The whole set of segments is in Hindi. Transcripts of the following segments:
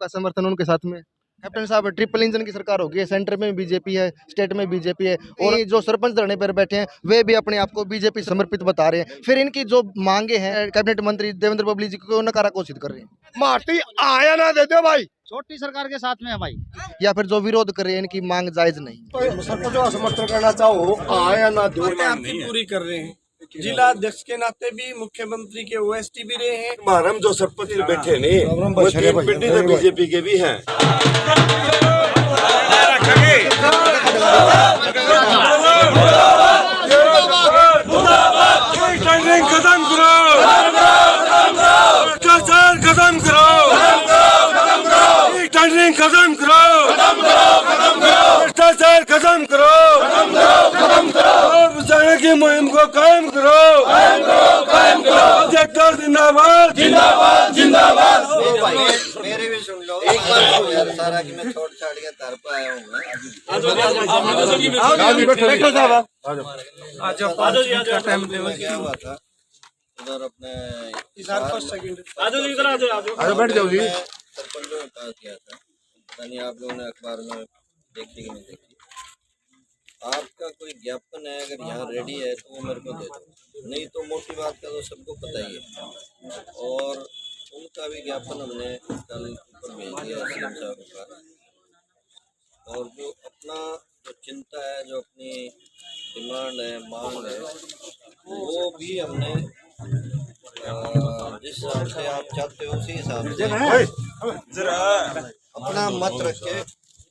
आपका समर्थन उनके साथ में? कैप्टन साहब, ट्रिपल इंजन की सरकार होगी, सेंटर में बीजेपी है, स्टेट में बीजेपी है, और ये जो सरपंच धरने पर बैठे हैं वे भी अपने आप को बीजेपी समर्पित बता रहे हैं। फिर इनकी जो मांगे हैं कैबिनेट मंत्री देवेंद्र पब्लिक जी को नकारा घोषित कर रहे हैं, मारती आया ना दे दो भाई, छोटी सरकार के साथ में है भाई। या फिर जो विरोध कर रहे हैं इनकी मांग जायज नहीं? तो सरपंचों का समर्थन करना चाहो आया ना दो, आपकी पूरी कर रहे हैं। जिला अध्यक्ष के नाते भी, मुख्यमंत्री के ओएसटी भी रहे हैं। हमारे जो सरपंच बैठे नहीं वो तीन पिंडी तो बीजेपी के भी हैं। खत्म करो, भ्रष्टाचार खत्म करो, टेंडरिंग खत्म करो, भ्रष्टाचार खत्म करो, बचाने की मुहिम को कायम करो, सेक्टर जिंदाबाद जिंदाबाद जिंदाबाद। मेरे भी सुन लो एक बार यार, सारा की मैं छोड़ छाड़ के तर पे आया हूँ। क्या हुआ था उधर अपने बैठ जाओ जी। सरपंचों ने पास किया था, यानी आप लोगों ने अखबार में देखी कि नहीं देखी। आपका कोई ज्ञापन है अगर यहाँ रेडी है तो वो मेरे को दे दो, नहीं तो मोटी बात का तो सबको पता ही है। और उनका भी ज्ञापन हमने कल ऊपर भेज दिया सीएम साहब के पास। और जो अपना जो चिंता है, जो अपनी डिमांड है, मांग है, वो भी हमने जिस हिसाब से आप चाहते हो उसी हिसाब से अपना मत रख के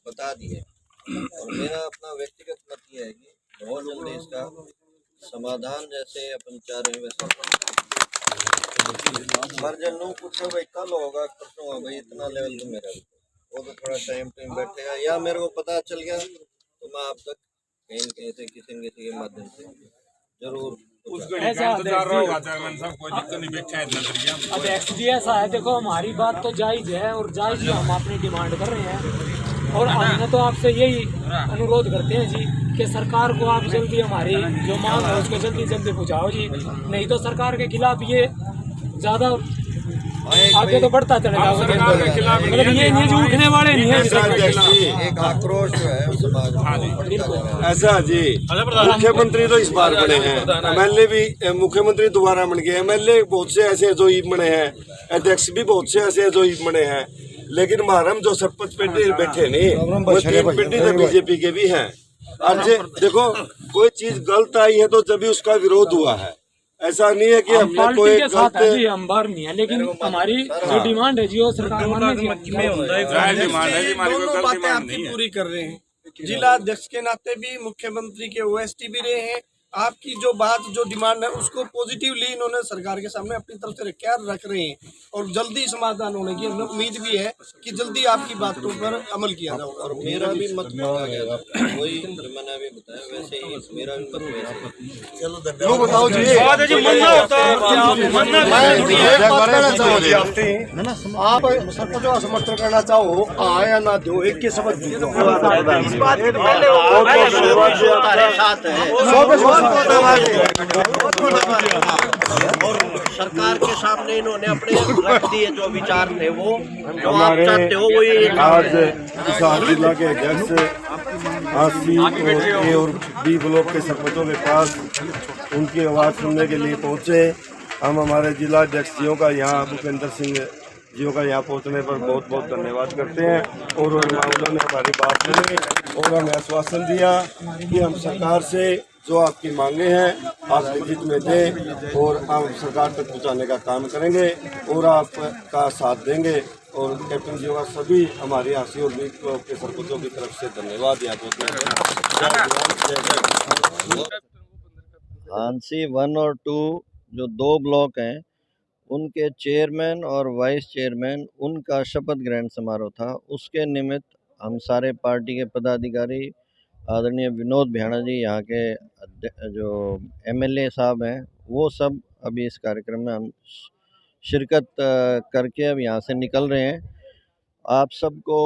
बता दिए। और मेरा अपना व्यक्तिगत मत ये है कि बहुत जल्दी इसका समाधान जैसे अपन चाह रहे हैं वैसे मर्जनू कुछ भाई कल होगा परसों होगा भाई, इतना लेवल तो मेरा वो तो थोड़ा टाइम बैठेगा, या मेरे को पता चल गया तो मैं आप तक कहीं न कहीं से किसी न किसी के माध्यम से जरूर अब ऐसा है, देखो हमारी बात तो जायज है और जायज ही हम अपनी डिमांड कर रहे हैं। और हमने तो आपसे यही अनुरोध करते हैं जी कि सरकार को आप जल्दी हमारी जो मांग है उसको जल्दी जल्दी पहुँचाओ जी, नहीं तो सरकार के खिलाफ ये ज़्यादा आगे तो बढ़ता चलेगा। मतलब ये नहीं जो उठने वाले नहीं है, एक आक्रोश जो है समाज में ऐसा जी। मुख्यमंत्री तो इस बार बने हैं, एमएलए भी मुख्यमंत्री दोबारा बन गए, एमएलए बहुत से ऐसे जो ही बने हैं, अध्यक्ष भी बहुत से ऐसे जो ही बने हैं। लेकिन महारम जो सरपंच पिंडी बैठे नहीं वो तीन पिंडी तो बीजेपी के भी हैं। आज देखो कोई चीज गलत आई है तो जब भी उसका विरोध हुआ है, ऐसा नहीं है कि हमने कोई के साथ है जी, हम बार नहीं है, लेकिन हमारी जो डिमांड है जी वो सरकार दोनों बातें आपकी पूरी कर रहे हैं। जिला अध्यक्ष के नाते भी, मुख्यमंत्री के ओएसटी भी रहे हैं। आपकी जो बात, जो डिमांड है उसको पॉजिटिवली इन्होंने सरकार के सामने अपनी तरफ से रख रहे हैं और जल्दी समाधान होने की हमें उम्मीद भी है कि जल्दी आपकी बातों पर अमल किया जाएगा। और मेरा भी मत मांगा गया था, वही जो मैंने अभी बताया वैसे ही मेरा भी मत वैसे। चलो धन्यवाद बताओ जी। आप सरपंचों का समर्थन करना चाहो आया ना दो, एक के समझ और सरकार के सामने इन्होंने अपने रख दिए जो विचार थे, वो जो आप चाहते हो वो ये। आज किसान जिला के अध्यक्ष सी और बी ब्लॉक के सरपंचों के पास उनकी आवाज़ सुनने के लिए पहुंचे। हम हमारे जिला अध्यक्ष जियों का यहाँ भूपेंद्र सिंह जियों का यहाँ पहुँचने पर बहुत बहुत धन्यवाद करते हैं। और उन्होंने हमारी बात सुनी और हमें आश्वासन दिया कि हम सरकार से जो आपकी मांगे हैं आप लिखित में दें और हम सरकार तक पहुंचाने का काम करेंगे और आपका साथ देंगे। और कैप्टन जी का सभी हमारी आरसी और बी ब्लॉक के सरपंचों की तरफ से धन्यवाद यहाँ हांसी 1 और 2 जो 2 ब्लॉक हैं उनके चेयरमैन और वाइस चेयरमैन उनका शपथ ग्रहण समारोह था। उसके निमित्त हम सारे पार्टी के पदाधिकारी, आदरणीय विनोद भ्याणा जी, यहाँ के जो एमएलए साहब हैं, वो सब अभी इस कार्यक्रम में हम शिरकत करके अब यहाँ से निकल रहे हैं। आप सबको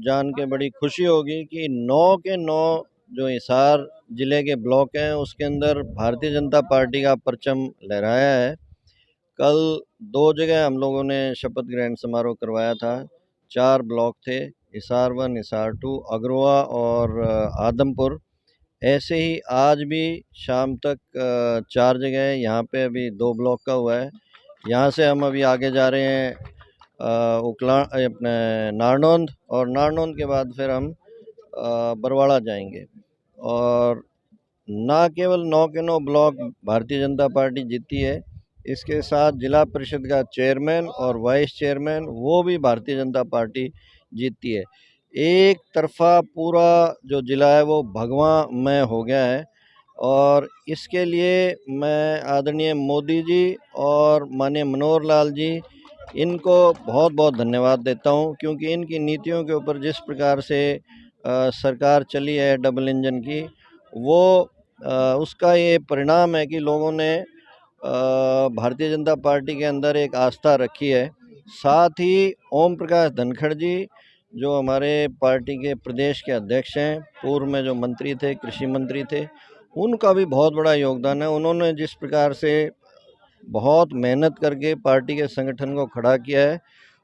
जान के बड़ी खुशी होगी कि 9 के 9 जो हिसार ज़िले के ब्लॉक हैं उसके अंदर भारतीय जनता पार्टी का परचम लहराया है। कल 2 जगह हम लोगों ने शपथ ग्रहण समारोह करवाया था, 4 ब्लॉक थे, हिसार 1, हिसार 2, अग्रवा और आदमपुर। ऐसे ही आज भी शाम तक 4 जगह है, यहाँ पे अभी 2 ब्लॉक का हुआ है। यहाँ से हम अभी आगे जा रहे हैं अपने नारनौंद, और नारनौंद के बाद फिर हम बरवाड़ा जाएंगे। और ना केवल 9 के 9 ब्लॉक भारतीय जनता पार्टी जीती है, इसके साथ जिला परिषद का चेयरमैन और वाइस चेयरमैन वो भी भारतीय जनता पार्टी जीतती है। एक तरफा पूरा जो ज़िला है वो भगवामय हो गया है, और इसके लिए मैं आदरणीय मोदी जी और माननीय मनोहर लाल जी, इनको बहुत बहुत धन्यवाद देता हूं, क्योंकि इनकी नीतियों के ऊपर जिस प्रकार से सरकार चली है डबल इंजन की, वो उसका ये परिणाम है कि लोगों ने भारतीय जनता पार्टी के अंदर एक आस्था रखी है। साथ ही ओम प्रकाश धनखड़ जी जो हमारे पार्टी के प्रदेश के अध्यक्ष हैं, पूर्व में जो मंत्री थे, कृषि मंत्री थे, उनका भी बहुत बड़ा योगदान है। उन्होंने जिस प्रकार से बहुत मेहनत करके पार्टी के संगठन को खड़ा किया है,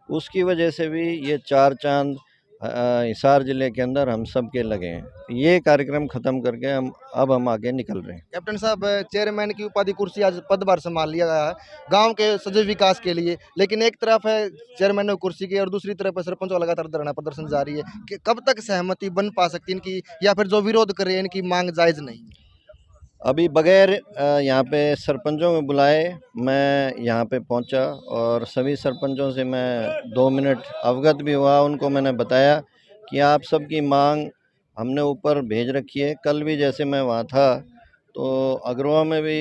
उसकी वजह से भी ये 4 चांद हिसार जिले के अंदर हम सब के लगे हैं। ये कार्यक्रम ख़त्म करके हम आगे निकल रहे हैं। कैप्टन साहब, चेयरमैन की उपाधि कुर्सी आज पदभार संभाल लिया गया है गांव के सजग विकास के लिए, लेकिन एक तरफ है चेयरमैन की कुर्सी की और दूसरी तरफ है सरपंचों का लगातार धरना प्रदर्शन जारी है कि कब तक सहमति बन पा सकती है इनकी, या फिर जो विरोध कर रहे हैं इनकी मांग जायज़ नहीं? अभी बगैर यहाँ पे सरपंचों में बुलाए मैं यहाँ पे पहुँचा, और सभी सरपंचों से मैं 2 मिनट अवगत भी हुआ। उनको मैंने बताया कि आप सबकी मांग हमने ऊपर भेज रखी है। कल भी जैसे मैं वहाँ था तो अग्रवा में भी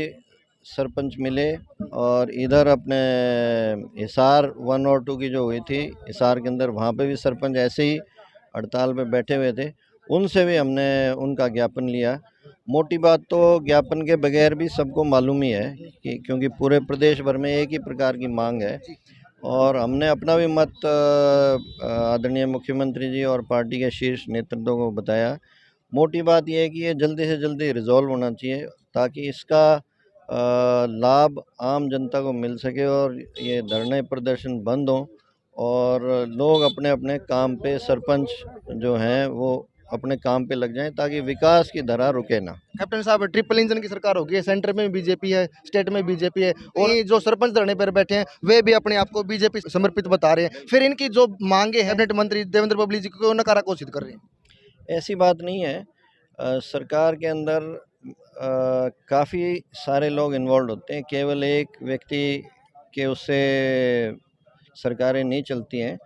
सरपंच मिले, और इधर अपने हिसार 1 और 2 की जो हुई थी हिसार के अंदर, वहाँ पे भी सरपंच ऐसे ही हड़ताल पे बैठे हुए थे, उनसे भी हमने उनका ज्ञापन लिया। मोटी बात तो ज्ञापन के बगैर भी सबको मालूम ही है कि क्योंकि पूरे प्रदेश भर में एक ही प्रकार की मांग है, और हमने अपना भी मत आदरणीय मुख्यमंत्री जी और पार्टी के शीर्ष नेतृत्व को बताया। मोटी बात यह है कि ये जल्दी से जल्दी रिजॉल्व होना चाहिए, ताकि इसका लाभ आम जनता को मिल सके और ये धरने प्रदर्शन बंद हों, और लोग अपने अपने काम पे, सरपंच जो हैं वो अपने काम पे लग जाएं, ताकि विकास की धारा रुके ना। कैप्टन साहब, ट्रिपल इंजन की सरकार होगी है, सेंटर में बीजेपी है, स्टेट में बीजेपी है, और ये जो सरपंच धरने पर बैठे हैं वे भी अपने आप को बीजेपी समर्पित बता रहे हैं, फिर इनकी जो मांगे हैं कैबिनेट मंत्री देवेंद्र पब्लिक जी को नकारा घोषित कर रहे हैं। ऐसी बात नहीं है। सरकार के अंदर काफ़ी सारे लोग इन्वॉल्व होते हैं, केवल एक व्यक्ति के उससे सरकारें नहीं चलती हैं।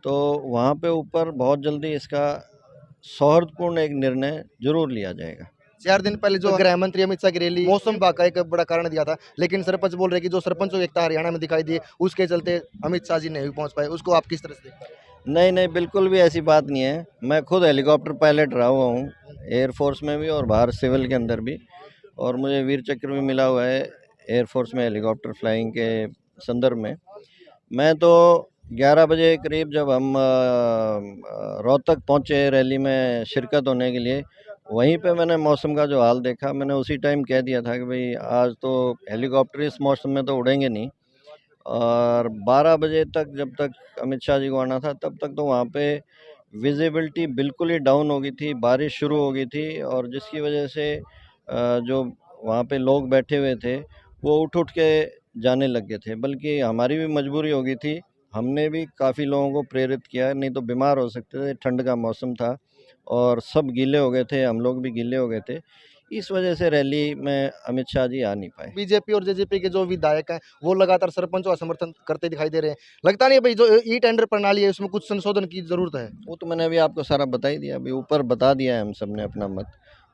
तो वहाँ पे ऊपर बहुत जल्दी इसका सौहार्दपूर्ण एक निर्णय जरूर लिया जाएगा। 4 दिन पहले जो गृह मंत्री अमित शाह की रैली मौसम विभाग का एक बड़ा कारण दिया था, लेकिन सरपंच बोल रहे कि जो सरपंचों की एकता हरियाणा में दिखाई दी उसके चलते अमित शाह जी नहीं पहुंच पाए, उसको आप किस तरह से देखते हैं? नहीं, बिल्कुल भी ऐसी बात नहीं है। मैं खुद हेलीकॉप्टर पायलट रहा हुआ हूँ, एयरफोर्स में भी और बाहर सिविल के अंदर भी, और मुझे वीर चक्र भी मिला हुआ है एयरफोर्स में हेलीकॉप्टर फ्लाइंग के संदर्भ में। मैं तो 11 बजे करीब जब हम रोहतक पहुँचे रैली में शिरकत होने के लिए, वहीं पे मैंने मौसम का जो हाल देखा, मैंने उसी टाइम कह दिया था कि भाई आज तो हेलीकॉप्टर इस मौसम में तो उड़ेंगे नहीं। और 12 बजे तक जब तक अमित शाह जी को आना था, तब तक तो वहाँ पे विजिबिलिटी बिल्कुल ही डाउन हो गई थी, बारिश शुरू हो गई थी, और जिसकी वजह से जो वहाँ पे लोग बैठे हुए थे वो उठ के जाने लग गए थे। बल्कि हमारी भी मजबूरी हो गई थी, हमने भी काफ़ी लोगों को प्रेरित किया, नहीं तो बीमार हो सकते थे। ठंड का मौसम था और सब गीले हो गए थे, हम लोग भी गीले हो गए थे। इस वजह से रैली में अमित शाह जी आ नहीं पाए। बीजेपी और जेजेपी के जो विधायक हैं वो लगातार सरपंचों का समर्थन करते दिखाई दे रहे हैं। लगता नहीं है भाई जो ई टेंडर प्रणाली है उसमें कुछ संशोधन की जरूरत है? वो तो मैंने अभी आपको सारा बता ही दिया, अभी ऊपर बता दिया है हम सब ने अपना मत,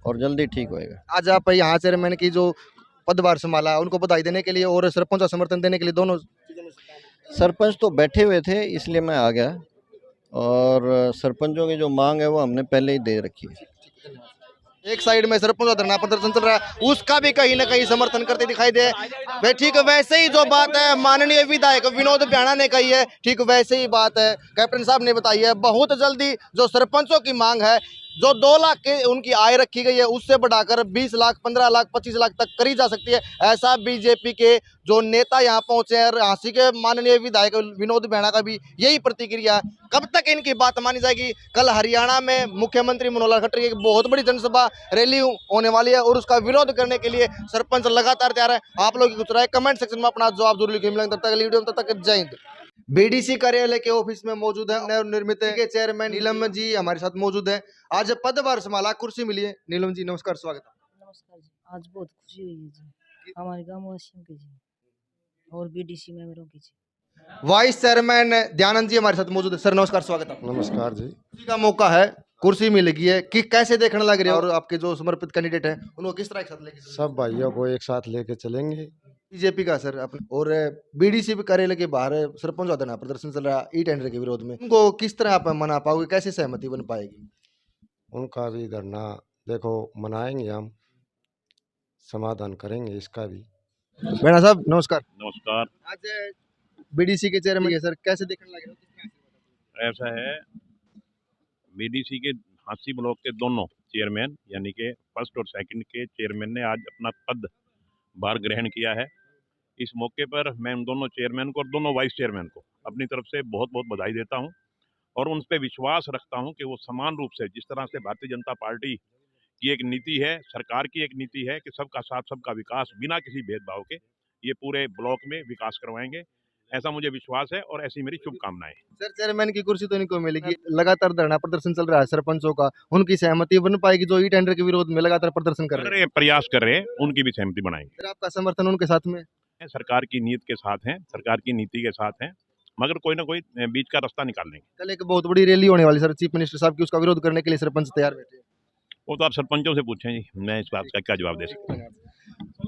और जल्दी ठीक होएगा। आज आप यहाँ चेयरमैन की जो पदभार संभाला है उनको बधाई देने के लिए और सरपंच का समर्थन देने के लिए, दोनों सरपंच तो बैठे हुए थे इसलिए मैं आ गया, और सरपंचों की जो मांग है वो हमने पहले ही दे रखी है। एक साइड में सरपंच का धरना प्रदर्शन चल रहा है, उसका भी कहीं ना कहीं समर्थन करते दिखाई दे। वे ठीक वैसे ही जो बात है माननीय विधायक विनोद ब्याणा ने कही है, ठीक वैसे ही बात है कैप्टन साहब ने बताई है। बहुत जल्दी जो सरपंचों की मांग है जो 2 लाख के उनकी आय रखी गई है उससे बढ़ाकर 20 लाख, 15 लाख, 25 लाख तक करी जा सकती है। ऐसा बीजेपी के जो नेता यहाँ पहुंचे हैं और झांसी के माननीय विधायक विनोद बेहड़ा का भी यही प्रतिक्रिया है। कब तक इनकी बात मानी जाएगी? कल हरियाणा में मुख्यमंत्री मनोहर लाल खट्टर की एक बहुत बड़ी जनसभा रैली होने वाली है और उसका विरोध करने के लिए सरपंच लगातार तैयार है। आप लोग की कुछ राय कमेंट सेक्शन में अपना जवाब जरूर लिखें। तब तक वीडियो में, तब तक जय हिंद। बीडीसी कार्यालय के ऑफिस में मौजूद है नवनिर्मित के चेयरमैन नीलम जी हमारे साथ मौजूद है। आज पदभार संभाला, कुर्सी मिली है। नीलम जी नमस्कार, स्वागत है। नमस्कार जी, आज बहुत खुशी हुई है जी हमारे गाँव वासियों की जी और बीडीसी मेंबरों की जी। वाइस चेयरमैन दयानंद जी हमारे साथ मौजूद है। सर नमस्कार, स्वागत है। नमस्कार जी। कुर्सी का मौका है, कुर्सी मिल गई है कि कैसे देखने लग रहे हो और आपके जो समर्पित कैंडिडेट हैं उनको किस तरह के साथ लेके सब भाइयों को एक साथ लेके चलेंगे। बीजेपी का सर अपने और बीडीसी कार्यालय के बाहर सरपंच धरना प्रदर्शन चल रहा है ई टेंडर के विरोध में, उनको किस तरह आप मना पाओगे, कैसे सहमति बन पाएगी? उनका भी धरना देखो मनाएंगे, हम समाधान करेंगे इसका भी। बेड़ा साहब नमस्कार। नमस्कार। आज बीडीसी के चेयरमैन है सर, कैसे देखने लगे हो? ऐसा है, बीडीसी के झांसी ब्लॉक के दोनों चेयरमैन यानी कि फर्स्ट और सेकंड के चेयरमैन ने आज अपना पद भार ग्रहण किया है। इस मौके पर मैं उन दोनों चेयरमैन को और दोनों वाइस चेयरमैन को अपनी तरफ से बहुत बहुत बधाई देता हूं और उन पर विश्वास रखता हूं कि वो समान रूप से जिस तरह से भारतीय जनता पार्टी की एक नीति है, सरकार की एक नीति है कि सबका साथ सबका विकास बिना किसी भेदभाव के ये पूरे ब्लॉक में विकास करवाएंगे, ऐसा मुझे विश्वास है और ऐसी मेरी शुभकामनाएं। सर चेयरमैन की कुर्सी तो इनको मिलेगी, लगातार धरना प्रदर्शन चल रहा है सरपंचों का, उनकी सहमति बन पाएगी जो ई टेंडर के विरोध में लगातार प्रदर्शन कर रहे हैं? प्रयास कर रहे हैं, उनकी भी सहमति बनाएंगे। सर आपका समर्थन उनके साथ में? सरकार की नीति के साथ हैं, सरकार की नीति के साथ हैं, मगर कोई ना कोई बीच का रास्ता निकाल लेंगे। कल एक बहुत बड़ी रैली होने वाली सर चीफ मिनिस्टर साहब की, उसका विरोध करने के लिए सरपंच तैयार बैठे हैं। वो तो आप सरपंचों से पूछें जी, मैं इस बात का क्या जवाब दे सकता हूँ।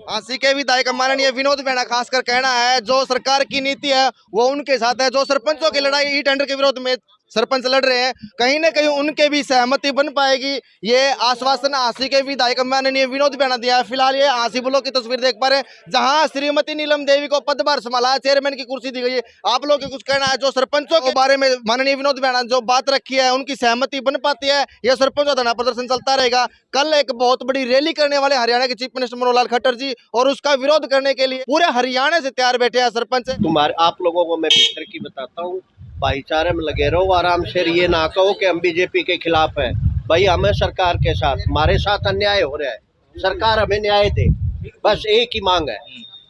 झांसी के विधायक माननीय विनोद बेहड़ा खासकर कहना है जो सरकार की नीति है वो उनके साथ है। जो सरपंचों की लड़ाई ई टेंडर के विरोध में सरपंच लड़ रहे हैं, कहीं ना कहीं उनके भी सहमति बन पाएगी, ये आश्वासन झांसी के विधायक माननीय विनोद बेहड़ा दिया है। फिलहाल ये झांसी ब्लॉक की तस्वीर देख पा रहे हैं जहां श्रीमती नीलम देवी को पदभार संभाला, चेयरमैन की कुर्सी दी गई है। आप लोगों के कुछ कहना है जो सरपंचों के बारे में माननीय विनोद बेहड़ा जो बात रखी है उनकी सहमति बन पाती है? यह सरपंचों धरना प्रदर्शन चलता रहेगा। कल एक बहुत बड़ी रैली करने वाले हरियाणा के चीफ मिनिस्टर मनोहर लाल खट्टर जी और उसका विरोध करने के लिए पूरे हरियाणा से तैयार बैठे हैं सरपंच। तुम्हारे आप लोगों को मैं भीतर की बताता हूँ, भाईचारे में लगे रहो आराम से, ये ना कहो कि हम बीजेपी के खिलाफ हैं। भाई हमें सरकार के साथ, हमारे साथ अन्याय हो रहा है, सरकार हमें न्याय दे, बस एक ही मांग है।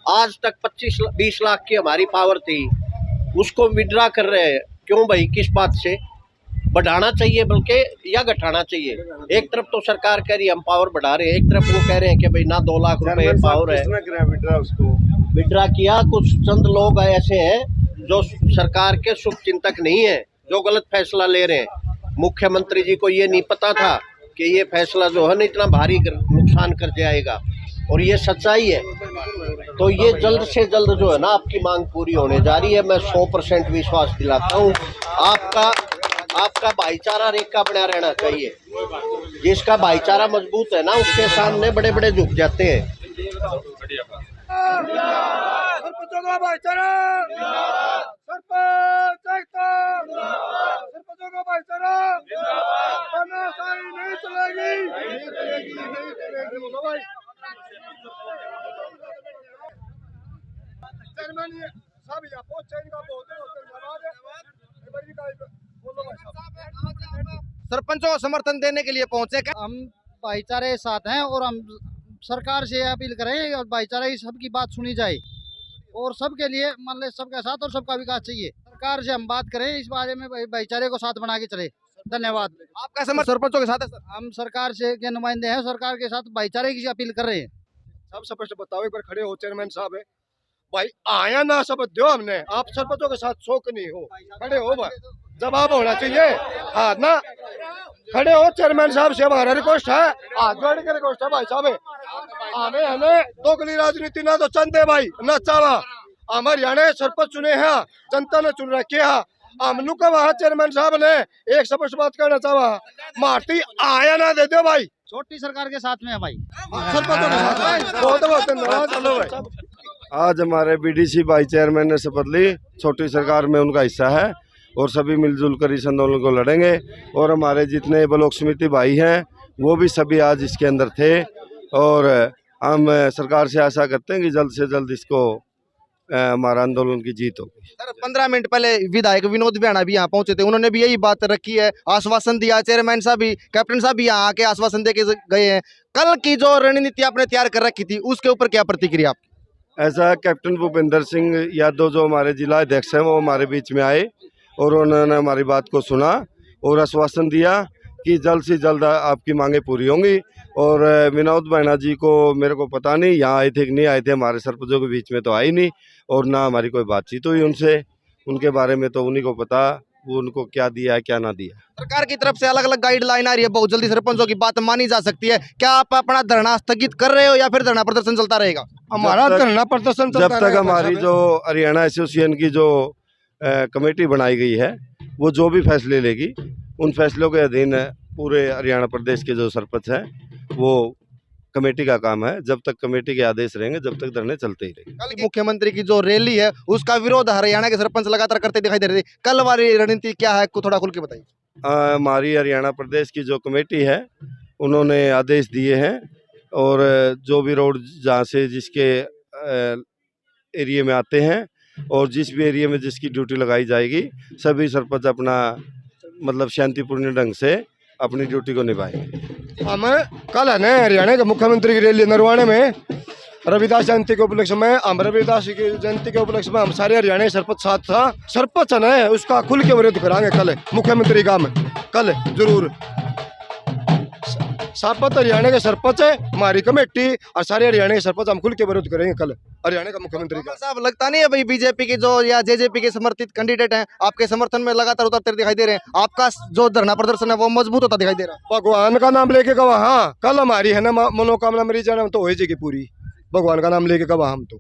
आज तक 25-20 लाख की हमारी पावर थी, उसको विड्रा कर रहे हैं। क्यों भाई, किस बात से? बढ़ाना चाहिए बल्कि या घटाना चाहिए? एक तरफ तो सरकार कह रही है हम पावर बढ़ा रहे हैं, एक तरफ वो कह रहे हैं कि भाई ना 2 लाख रुपए पावर है। विड्रा किया, कुछ चंद लोग ऐसे हैं जो सरकार के शुभ चिंतक नहीं है, जो गलत फैसला ले रहे हैं। मुख्यमंत्री जी को ये नहीं पता था कि ये फैसला जो है ना इतना भारी नुकसान कर जाएगा, और ये सच्चाई है। तो ये जल्द से जल्द जो है ना आपकी मांग पूरी होने जा रही है। मैं 100% विश्वास दिलाता हूँ। आपका भाईचारा रेखा बना रहना चाहिए। जिसका भाईचारा मजबूत है ना उसके सामने बड़े बड़े झुक जाते हैं। सरपंचों का भाईचारा, सरपंच एकता, सरपंचों का भाईचारा, तानाशाही नहीं चलेगी। चेयरमैन साहब यहाँ पहुंचे, इनका बहुत धन्यवाद है। सरपंचों को समर्थन देने के लिए पहुंचे, हम भाईचारे के साथ हैं और हम सरकार से अपील करें और भाईचारे की सबकी बात सुनी जाए और सबके लिए मान ले सबके साथ और सबका विकास चाहिए। सरकार से हम बात करें इस बारे में, भाईचारे को साथ बना के चले। धन्यवाद। आपका समर्थन सरपंचों के साथ है सर? हम सरकार से के नुमाइंदे हैं, सरकार के साथ भाईचारे की अपील कर रहे हैं। सब स्पष्ट बताओ, एक बार खड़े हो चेयरमैन साहब है भाई, आया ना सब दो हमने, आप सरपंचों के साथ शौक नहीं हो, खड़े हो भाई, जवाब होना चाहिए। हाँ ना, खड़े हो चेयरमैन साहब से हमारा रिक्वेस्ट है, हाथ जोड़ के रिक्वेस्ट है भाई साहब। हमें दोगली राजनीति ना तो चंदे भाई ना चावा, हम हरियाणा सरपंच चुने हैं, जनता ने चुन रखे है। हमनू का वहाँ चेयरमैन साहब ने एक स्पष्ट बात करना चाहा, मारती आया ना दे दो भाई, छोटी सरकार के साथ में है भाई, सरपंचों के साथ। बहुत बहुत धन्यवाद। चलो भाई, आज हमारे बीडीसी भाई चेयरमैन ने शपथ ली, छोटी सरकार में उनका हिस्सा है और सभी मिलजुल कर इस आंदोलन को लड़ेंगे। और हमारे जितने ब्लॉक समिति भाई हैं वो भी सभी आज इसके अंदर थे और हम सरकार से आशा करते हैं कि जल्द से जल्द इसको हमारा आंदोलन की जीत होगी। सर 15 मिनट पहले विधायक विनोद बियाणा भी यहाँ पहुंचे थे, उन्होंने भी यही बात रखी है, आश्वासन दिया। चेयरमैन साहब भी, कैप्टन साहब भी यहाँ आके आश्वासन दे के गए हैं। कल की जो रणनीति आपने तैयार कर रखी थी उसके ऊपर क्या प्रतिक्रिया आपकी? ऐसा कैप्टन भूपेंद्र सिंह यादव जो हमारे जिला अध्यक्ष हैं वो हमारे बीच में आए और उन्होंने हमारी बात को सुना और आश्वासन दिया कि जल्द से जल्द आपकी मांगें पूरी होंगी। और विनोद बियाणा जी को मेरे को पता नहीं यहाँ आए थे कि नहीं आए थे, हमारे सरपंचों के बीच में तो आई नहीं और ना हमारी कोई बातचीत हुई उनसे, उनके बारे में तो उन्हीं को पता वो उनको क्या दिया है क्या ना दिया। सरकार की तरफ से अलग अलग गाइडलाइन आ रही है, बहुत जल्दी सरपंचों की बात मानी जा सकती है। क्या आप अपना धरना स्थगित कर रहे हो या फिर धरना प्रदर्शन चलता रहेगा? हमारा धरना प्रदर्शन जब तक हमारी जो हरियाणा एसोसिएशन की जो कमेटी बनाई गई है वो जो भी फैसले लेगी उन फैसलों के अधीन पूरे हरियाणा प्रदेश के जो सरपंच हैं वो कमेटी का काम है। जब तक कमेटी के आदेश रहेंगे जब तक धरने चलते ही रहेंगे। कल मुख्यमंत्री की जो रैली है उसका विरोध हरियाणा के सरपंच लगातार करते दिखाई दे रहे थे, कल वाली रणनीति क्या है थोड़ा खुल के बताइए। हमारी हरियाणा प्रदेश की जो कमेटी है उन्होंने आदेश दिए हैं और जो भी रोड जहाँ से जिसके एरिया में आते हैं और जिस भी एरिया में जिसकी ड्यूटी लगाई जाएगी सभी सरपंच अपना मतलब शांतिपूर्ण ढंग से अपनी ड्यूटी को निभाएंगे। हम कल है ना हरियाणा के मुख्यमंत्री की रैली नरवाणे में रविदास जयंती के उपलक्ष्य में, हम रविदास की जयंती के उपलक्ष्य में हम सारे हरियाणा के सरपंच साथ था। सरपंच है ना उसका खुल के विरोध कराएंगे कल मुख्यमंत्री का में, कल जरूर। सापत हरियाणा के सरपंच है, हमारी कमेटी और सारे हरियाणा के सरपंच हम खुल के विरोध करेंगे कल हरियाणा का मुख्यमंत्री का। साहब लगता नहीं है भाई बीजेपी की जो या जेजेपी के समर्थित कैंडिडेट हैं आपके समर्थन में लगातार उतरते दिखाई दे रहे हैं, आपका जो धरना प्रदर्शन है वो मजबूत होता दिखाई दे रहा है? भगवान का नाम लेके कहा हाँ कल हमारी है ना मनोकामना मेरी जन्म तो हो जाएगी पूरी, भगवान का नाम लेके कहा हम तो।